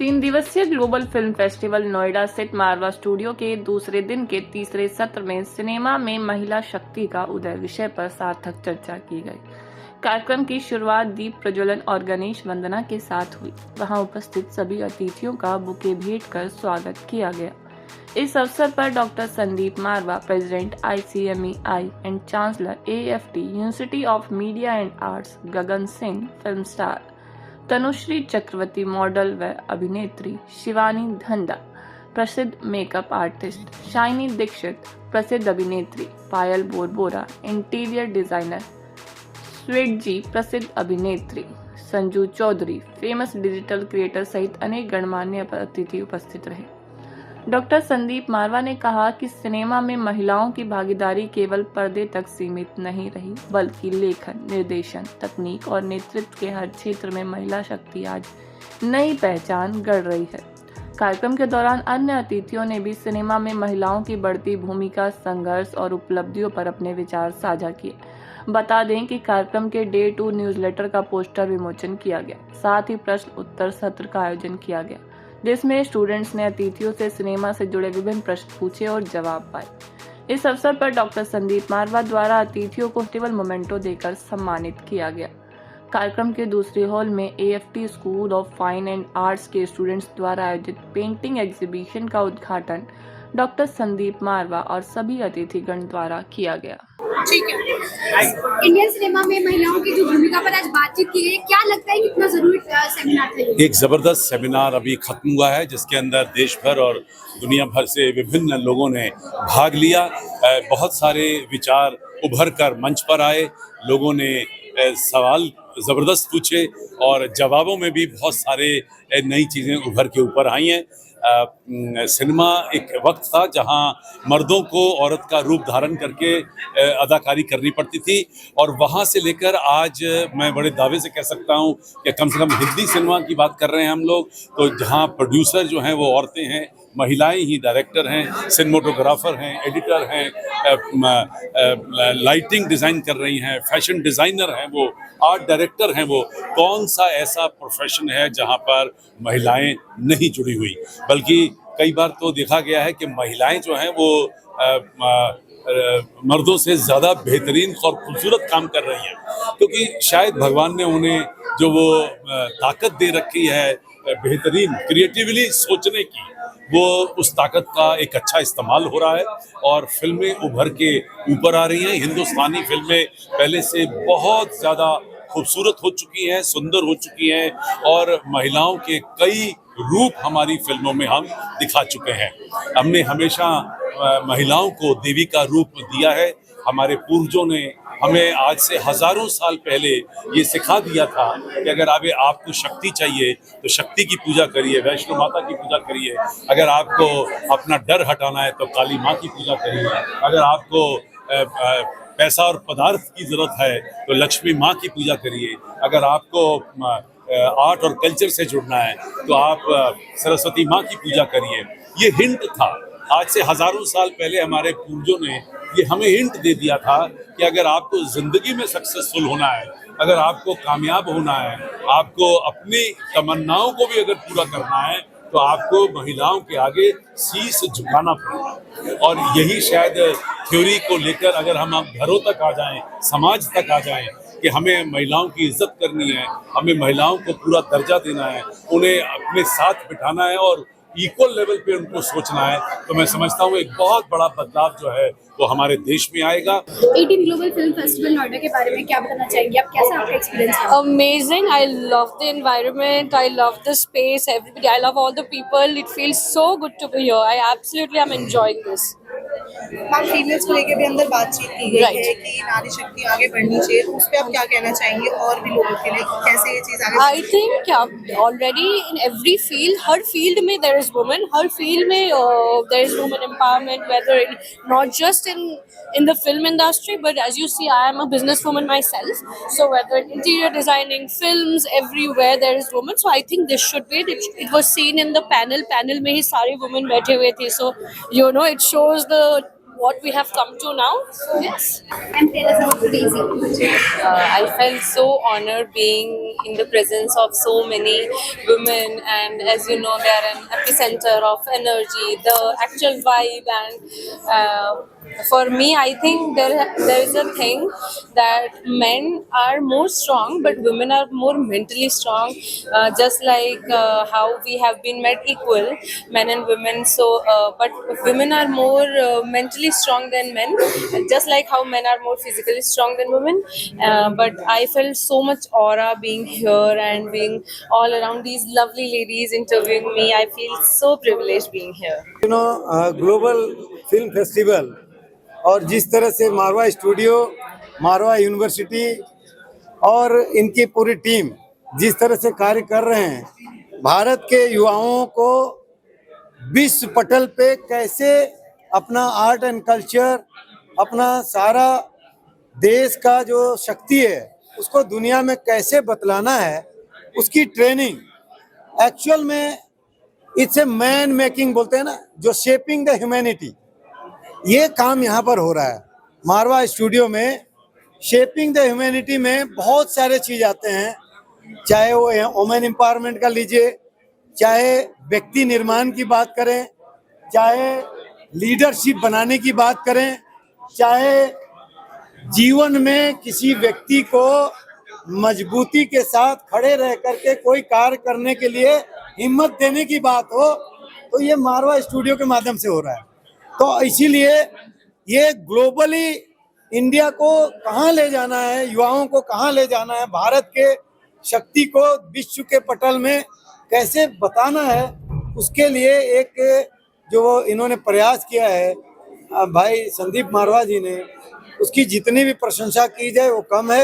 3 दिवसीय global film festival Noida स्थित मारवा studio के दूसरे दिन के तीसरे सत्र में सिनेमा में महिला शक्ति का उदय विषय पर सार्थक चर्चा की गई। कार्यक्रम की शुरुआत दीप प्रज्वलन और गणेश वंदना के साथ हुई। वहां उपस्थित सभी अतिथियों का बुके भेंट कर स्वागत किया गया। इस अवसर पर doctor Sandeep Marwah, president ICMEI and chancellor AFT university of media and arts, Gagan Singh, film star Tanushree Chakraborty, model व अभिनेत्री शिवानी धंधा, प्रसिद्ध मेकअप आर्टिस्ट शाइनी दीक्षित, प्रसिद्ध अभिनेत्री Payal Borbora, interior designer Sweet ji, प्रसिद्ध अभिनेत्री Sanju Chaudhary, famous digital creator सहित अनेक गणमान्य अतिथि उपस्थित रहे। डॉक्टर संदीप मारवा ने कहा कि सिनेमा में महिलाओं की भागीदारी केवल पर्दे तक सीमित नहीं रही, बल्कि लेखन, निर्देशन, तकनीक और नेतृत्व के हर क्षेत्र में महिला शक्ति आज नई पहचान गढ़ रही है। कार्यक्रम के दौरान अन्य अतिथियों ने भी सिनेमा में महिलाओं की बढ़ती भूमिका, संघर्ष और उपलब्धियों पर अपने विचार साझा किए। बता दें कि कार्यक्रम के डे 2 न्यूज़लेटर का पोस्टर विमोचन किया गया। साथ ही प्रश्न उत्तर सत्र का आयोजन किया गया, जिसमें स्टूडेंट्स ने अतिथियों से सिनेमा से जुड़े विभिन्न प्रश्न पूछे और जवाब पाए। इस अवसर पर डॉक्टर संदीप मारवा द्वारा अतिथियों को फेस्टिवल मोमेंटो देकर सम्मानित किया गया। कार्यक्रम के दूसरे हॉल में AFT school of fine and arts के स्टूडेंट्स द्वारा आयोजित पेंटिंग एग्जीबिशन का उद्घाटन डॉक्टर संदीप मारवा और सभी अतिथिगण द्वारा किया गया। ठीक है, इंडियन सिनेमा में महिलाओं की जो भूमिका पर आज बातचीत की गई, क्या लगता है कितना जरूरी सेमिनार था ये? एक जबरदस्त सेमिनार अभी खत्म हुआ है, जिसके अंदर देश भर और दुनिया भर से विभिन्न लोगों ने भाग लिया। बहुत सारे विचार उभर कर मंच पर आए, लोगों ने सवाल जबरदस्त पूछे और जवाबों में भी बहुत सारे नई चीजें उभर के ऊपर आई हैं। सिनेमा एक वक्त था जहां मर्दों को औरत का रूप धारण करके अदाकारी करनी पड़ती थी, और वहां से लेकर आज मैं बड़े दावे से कह सकता हूं कि कम से कम हिंदी सिनेमा की बात कर रहे हैं हम लोग, तो जहां प्रोड्यूसर जो हैं वो औरतें हैं, महिलाएं ही डायरेक्टर हैं, सिनेमेटोग्राफर हैं, एडिटर हैं, लाइटिंग डिज़ाइन कर रही हैं, फैशन डिज़ाइनर हैं, वो आर्ट डायरेक्टर हैं। वो कौन सा ऐसा प्रोफेशन है जहां पर महिलाएं नहीं जुड़ी हुई? बल्कि कई बार तो देखा गया है कि महिलाएं जो हैं वो मर्दों से ज़्यादा बेहतरीन और खूबसूरत काम कर रही हैं, क्योंकि शायद भगवान ने उन्हें जो वो ताकत दे रखी है बेहतरीन क्रिएटिवली सोचने की, वो उस ताकत का एक अच्छा इस्तेमाल हो रहा है और फिल्में उभर के ऊपर आ रही हैं। हिंदुस्तानी फिल्में पहले से बहुत ज़्यादा खूबसूरत हो चुकी हैं, सुंदर हो चुकी हैं, और महिलाओं के कई रूप हमारी फिल्मों में हम दिखा चुके हैं। हमने हमेशा महिलाओं को देवी का रूप दिया है। हमारे पूर्वजों ने हमें आज से हजारों साल पहले ये सिखा दिया था कि अगर आपको शक्ति चाहिए तो शक्ति की पूजा करिए, वैष्णो माता की पूजा करिए। अगर आपको अपना डर हटाना है तो काली माँ की पूजा करिए। अगर आपको पैसा और पदार्थ की जरूरत है तो लक्ष्मी माँ की पूजा करिए। अगर आपको आर्ट और कल्चर से जुड़ना है तो आप सरस्वती माँ की पूजा करिए। ये हिंट था, आज से हजारों साल पहले हमारे पूर्वजों ने ये हमें हिंट दे दिया था कि अगर आपको जिंदगी में सक्सेसफुल होना है, अगर आपको कामयाब होना है, आपको अपनी तमन्नाओं को भी अगर पूरा करना है, तो आपको महिलाओं के आगे शीश झुकाना पड़ेगा। और यही शायद थ्योरी को लेकर अगर हम घरों तक आ जाएं, समाज तक आ जाएं कि हमें महिलाओं की इज्जत करनी है, हमें महिलाओं को पूरा दर्जा देना है, उन्हें अपने साथ बिठाना है और इक्वल लेवल पे उनको सोचना है, तो मैं समझता हूँ एक बहुत बड़ा बदलाव जो है वो हमारे देश में आएगा। 18 ग्लोबल फिल्म फेस्टिवल नोएडा के बारे में क्या बताना चाहेंगे आप? कैसा आपका एक्सपीरियंस है? Amazing. I love the environment. I love the space. Everybody. I love all the people. It feels so good to be here. I absolutely am enjoying this. हम फीमेल्स को लेकर भी अंदर बातचीत की गई है कि नारी शक्ति आगे बढ़नी चाहिए, तो उस पर आप क्या कहना चाहेंगे और भी लोगों के लिए कैसे ये चीज आगे? I think already in every field, her field में there is women, her field में there is women empowerment, whether not just in the film industry, but as you see, I am a businesswoman myself. So whether in interior designing, films, everywhere there is women. So I think this should be. It was seen in the panel. Panel में ही सारे women बैठे हुए थे. So it shows the what we have come to now. So yes. And tell us about Daisy. I felt so honored being in the presence of so many women, and as you know, they are an epicenter of energy, the actual vibe, and for me, I think there is a thing that men are more strong, but women are more mentally strong. Just like how we have been made equal, men and women. So, but women are more mentally strong than men, just like how men are more physically strong than women. But I felt so much aura being here and being all around these lovely ladies interviewing me. I feel so privileged being here. Global film festival और जिस तरह से मारवा studio, मारवा university और इनकी पूरी team जिस तरह से कार्य कर रहे हैं, भारत के युवाओं को विश्व पटल पे कैसे अपना आर्ट एंड कल्चर, अपना सारा देश का जो शक्ति है उसको दुनिया में कैसे बतलाना है, उसकी ट्रेनिंग एक्चुअल में इट्स ए मैन मेकिंग बोलते हैं ना, जो शेपिंग द ह्यूमैनिटी, ये काम यहाँ पर हो रहा है मारवा स्टूडियो में। शेपिंग द ह्यूमैनिटी में बहुत सारे चीज़ आते हैं, चाहे वो वुमेन एम्पावरमेंट का लीजिए, चाहे व्यक्ति निर्माण की बात करें, चाहे लीडरशिप बनाने की बात करें, चाहे जीवन में किसी व्यक्ति को मजबूती के साथ खड़े रह करके कोई कार्य करने के लिए हिम्मत देने की बात हो, तो ये मारवा स्टूडियो के माध्यम से हो रहा है। तो इसीलिए ये ग्लोबली इंडिया को कहाँ ले जाना है, युवाओं को कहाँ ले जाना है, भारत के शक्ति को विश्व के पटल में कैसे बताना है, उसके लिए एक जो इन्होंने प्रयास किया है भाई संदीप मारवा जी ने, उसकी जितनी भी प्रशंसा की जाए वो कम है।